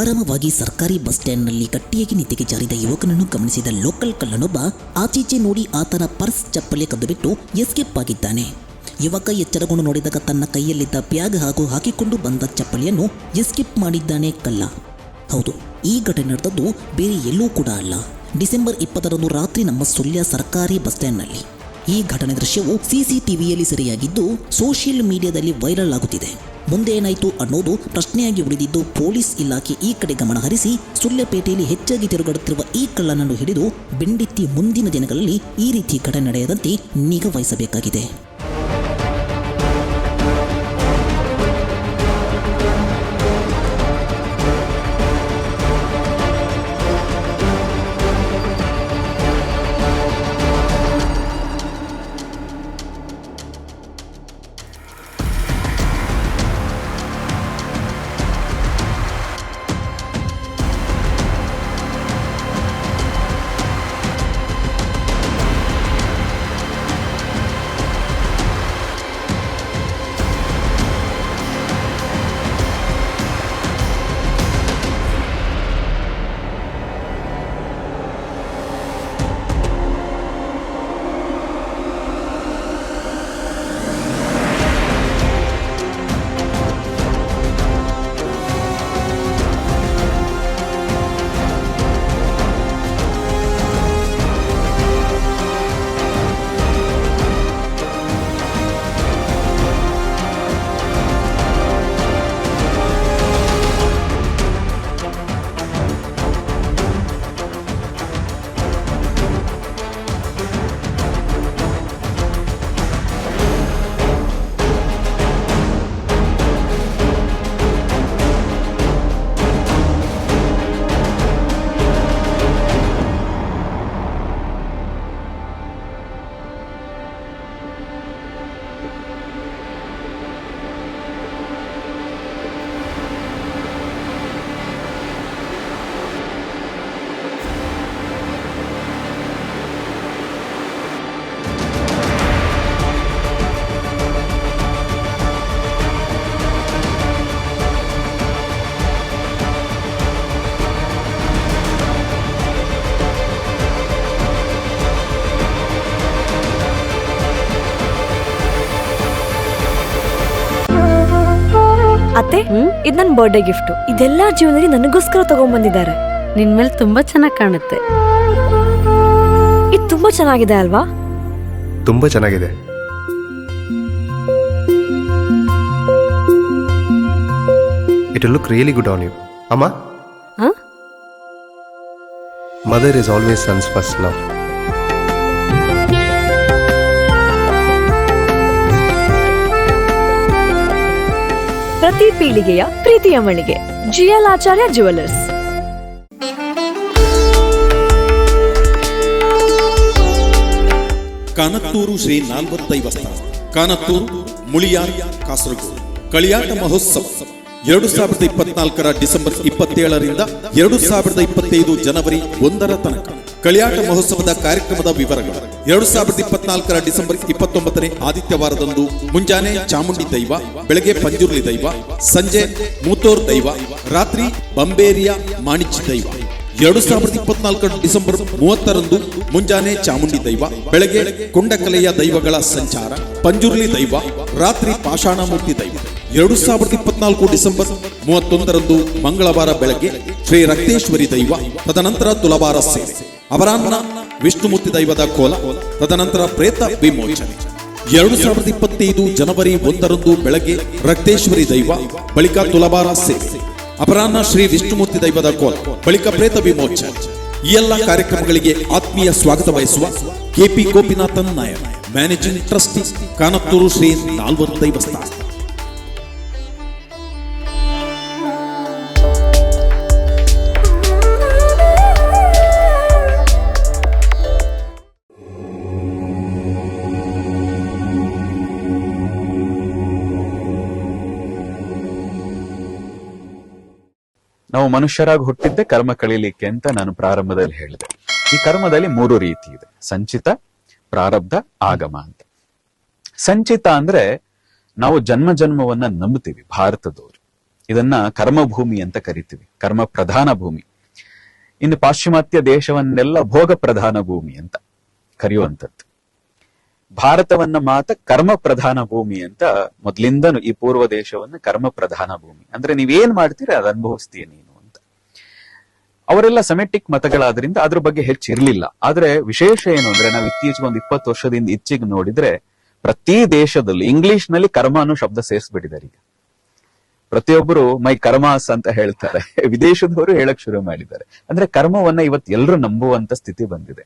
ಆರಾಮವಾಗಿ ಸರ್ಕಾರಿ ಬಸ್ ಸ್ಟ್ಯಾಂಡ್ನಲ್ಲಿ ಗಟ್ಟಿಯಾಗಿ ನಿದ್ದೆಗೆ ಜಾರಿದ ಯುವಕನನ್ನು ಗಮನಿಸಿದ ಲೋಕಲ್ ಕಳ್ಳನೊಬ್ಬ ಆಚೀಚೆ ನೋಡಿ ಆತನ ಪರ್ಸ್ ಚಪ್ಪಲಿ ಕದ್ದುಬಿಟ್ಟು ಎಸ್ಕೇಪ್ ಆಗಿದ್ದಾನೆ. ಯುವಕ ಎಚ್ಚರಗೊಂಡು ನೋಡಿದಾಗ ತನ್ನ ಕೈಯಲ್ಲಿದ್ದ ಬ್ಯಾಗ್ ಹಾಗೂ ಹಾಕಿಕೊಂಡು ಬಂದ ಚಪ್ಪಲಿಯನ್ನು ಎಸ್ಕೇಪ್ ಮಾಡಿದ್ದಾನೆ ಕಳ್ಳ. ಹೌದು, ಈ ಘಟನೆ ನಡೆದದ್ದು ಬೇರೆ ಎಲ್ಲೂ ಕೂಡ ಅಲ್ಲ, ಡಿಸೆಂಬರ್ 20ರಂದು ರಾತ್ರಿ ನಮ್ಮ ಸುಳ್ಯ ಸರ್ಕಾರಿ ಬಸ್ ಸ್ಟ್ಯಾಂಡ್ನಲ್ಲಿ. ಈ ಘಟನೆ ದೃಶ್ಯವು CCTVಯಲ್ಲಿ ಸೆರೆಯಾಗಿದ್ದು ಸೋಷಿಯಲ್ ಮೀಡಿಯಾದಲ್ಲಿ ವೈರಲ್ ಆಗುತ್ತಿದೆ. ಮುಂದೆ ಏನಾಯಿತು ಅನ್ನೋದು ಪ್ರಶ್ನೆಯಾಗಿ ಉಳಿದಿದ್ದು ಪೊಲೀಸ್ ಇಲಾಖೆ ಈ ಕಡೆ ಗಮನ ಹರಿಸಿ ಸುಳ್ಯಪೇಟೆಯಲ್ಲಿ ಹೆಚ್ಚಾಗಿ ತಿರುಗಾಡುತ್ತಿರುವ ಈ ಕಳ್ಳನನ್ನು ಹಿಡಿದು ಬೆಂಡೆತ್ತಿ ಮುಂದಿನ ದಿನಗಳಲ್ಲಿ ಈ ರೀತಿ ಘಟನೆ ನಡೆಯದಂತೆ ನಿಗಾ ವಹಿಸಬೇಕಾಗಿದೆ. ಅತ್ತೆ, ಇದು ನನ್ನ ಬರ್ಡೇ ಗಿಫ್ಟ್. ಇದೆಲ್ಲ ಜೀವನದಲ್ಲಿ ನನಗೋಸ್ಕರ ತಗೊಂಡ್ಬಂದಿದ್ದಾರೆ. ನಿನ್ ಮೇಲೆ ತುಂಬಾ ಚೆನ್ನಾಗಿ ಕಾಣುತ್ತೆ. ಇದು ತುಂಬಾ ಚೆನ್ನಾಗಿದೆ ಅಲ್ವಾ? ತುಂಬಾ ಚೆನ್ನಾಗಿದೆ. It will look really good on you. Amma? Huh? Mother is always son's first love. ಪ್ರತಿ ಪೀಳಿಗೆಯ ಪ್ರೀತಿಯ ಮಳಿಗೆ GL ಆಚಾರ್ಯ ಜುವೆಲ್ಲರ್ಸ್. ಕಾನತ್ತೂರು ಶ್ರೀ 4 ದೈವಸ್ಥಾನ, ಕಾನತ್ತೂರು, ಮುಳಿಯಾರ್, ಕಾಸರಗೋಡು. ಕಳಿಯಾಟ ಮಹೋತ್ಸವ 2024ರ ಡಿಸೆಂಬರ್ 27ರಿಂದ 2025 ಜನವರಿ 1ರ ತನಕ. ಕಳಿಯಾಟ ಮಹೋತ್ಸವದ ಕಾರ್ಯಕ್ರಮದ ವಿವರಗಳು: 2024ರ ಡಿಸೆಂಬರ್ 29ನೇ ಆದಿತ್ಯವಾರದಂದು ಮುಂಜಾನೆ ಚಾಮುಂಡಿ ದೈವ, ಬೆಳಗ್ಗೆ ಪಂಜುರ್ಲಿ ದೈವ, ಸಂಜೆ ಮೂತೋರ್ ದೈವ, ರಾತ್ರಿ ಬಂಬೇರಿಯ ಮಾಣಿಚಿ ದೈವ. 2024 ಡಿಸೆಂಬರ್ 30ರಂದು ಮುಂಜಾನೆ ಚಾಮುಂಡಿ ದೈವ, ಬೆಳಗ್ಗೆ ಕೊಂಡಕಲೆಯ ದೈವಗಳ ಸಂಚಾರ, ಪಂಜುರ್ಲಿ ದೈವ, ರಾತ್ರಿ ಪಾಷಾಣಮೂರ್ತಿ ದೈವ. 2024 ಡಿಸೆಂಬರ್ 31ರಂದು ಮಂಗಳವಾರ ಬೆಳಗ್ಗೆ ಶ್ರೀ ರಕ್ತೇಶ್ವರಿ ದೈವ, ತದನಂತರ ತುಲಭಾರ ಸೇವೆ, ಅಪರಾಹ್ನ ವಿಷ್ಣುಮೂರ್ತಿ ದೈವದ ಕೋಲ, ತದನಂತರ ಪ್ರೇತ ವಿಮೋಚನೆ. 2025 ಜನವರಿ 1ರಂದು ಬೆಳಗ್ಗೆ ರಕ್ತೇಶ್ವರಿ ದೈವ, ಬಳಿಕ ತುಲಭಾರ ಸೇವೆ, ಅಪರಾಹ್ನ ಶ್ರೀ ವಿಷ್ಣುಮೂರ್ತಿ ದೈವದ ಕೋಲ, ಬಳಿಕ ಪ್ರೇತ ವಿಮೋಚನೆ. ಈ ಎಲ್ಲ ಕಾರ್ಯಕ್ರಮಗಳಿಗೆ ಆತ್ಮೀಯ ಸ್ವಾಗತ ಬಯಸುವ KP Gopinathan Nair, managing trustee, Kanathur Shri 4 ದೈವಸ್ಥಾನ. ನಾವು ಮನುಷ್ಯರಾಗಿ ಹುಟ್ಟಿದ್ದೆ ಕರ್ಮ ಕಳೀಲಿಕ್ಕೆ ಅಂತ ನಾನು ಪ್ರಾರಂಭದಲ್ಲಿ ಹೇಳಿದೆ. ಈ ಕರ್ಮದಲ್ಲಿ 3 ರೀತಿ ಇದೆ: ಸಂಚಿತ, ಪ್ರಾರಬ್ಧ, ಆಗಮ ಅಂತ. ಸಂಚಿತ ಅಂದ್ರೆ ನಾವು ಜನ್ಮ ಜನ್ಮವನ್ನ ನಂಬ್ತೀವಿ ಭಾರತದವರು. ಇದನ್ನ ಕರ್ಮಭೂಮಿ ಅಂತ ಕರಿತೀವಿ, ಕರ್ಮ ಪ್ರಧಾನ ಭೂಮಿ. ಇನ್ನು ಪಾಶ್ಚಿಮಾತ್ಯ ದೇಶವನ್ನೆಲ್ಲ ಭೋಗ ಪ್ರಧಾನ ಭೂಮಿ ಅಂತ ಕರೆಯುವಂಥದ್ದು. ಭಾರತವನ್ನ ಮಾತ್ರ ಕರ್ಮ ಪ್ರಧಾನ ಭೂಮಿ ಅಂತ ಮೊದ್ಲಿಂದನು ಈ ಪೂರ್ವ ದೇಶವನ್ನ ಕರ್ಮ ಪ್ರಧಾನ ಭೂಮಿ ಅಂದ್ರೆ ನೀವೇನ್ ಮಾಡ್ತೀರಾ ಅದು ಅನುಭವಿಸ್ತೀಯ ನೀನು ಅಂತ. ಅವರೆಲ್ಲ ಸೆಮೆಟಿಕ್ ಮತಗಳಾದ್ರಿಂದ ಅದ್ರ ಬಗ್ಗೆ ಹೆಚ್ಚಿರ್ಲಿಲ್ಲ. ಆದ್ರೆ ವಿಶೇಷ ಏನು ಅಂದ್ರೆ ನಾವು ಇತ್ತೀಚೆಗೆ ಒಂದು 20 ವರ್ಷದಿಂದ ಈಚೆಗೆ ನೋಡಿದ್ರೆ ಪ್ರತಿ ದೇಶದಲ್ಲೂ ಇಂಗ್ಲಿಷ್ ನಲ್ಲಿ ಕರ್ಮ ಅನ್ನೋ ಶಬ್ದ ಸೇರಿಸ್ಬಿಟ್ಟಿದ್ದಾರೆ. ಈಗ ಪ್ರತಿಯೊಬ್ಬರು ಮೈ ಕರ್ಮಾಸ್ ಅಂತ ಹೇಳ್ತಾರೆ, ವಿದೇಶದವರು ಹೇಳಕ್ ಶುರು ಮಾಡಿದ್ದಾರೆ. ಅಂದ್ರೆ ಕರ್ಮವನ್ನ ಇವತ್ತು ಎಲ್ಲರೂ ನಂಬುವಂತ ಸ್ಥಿತಿ ಬಂದಿದೆ.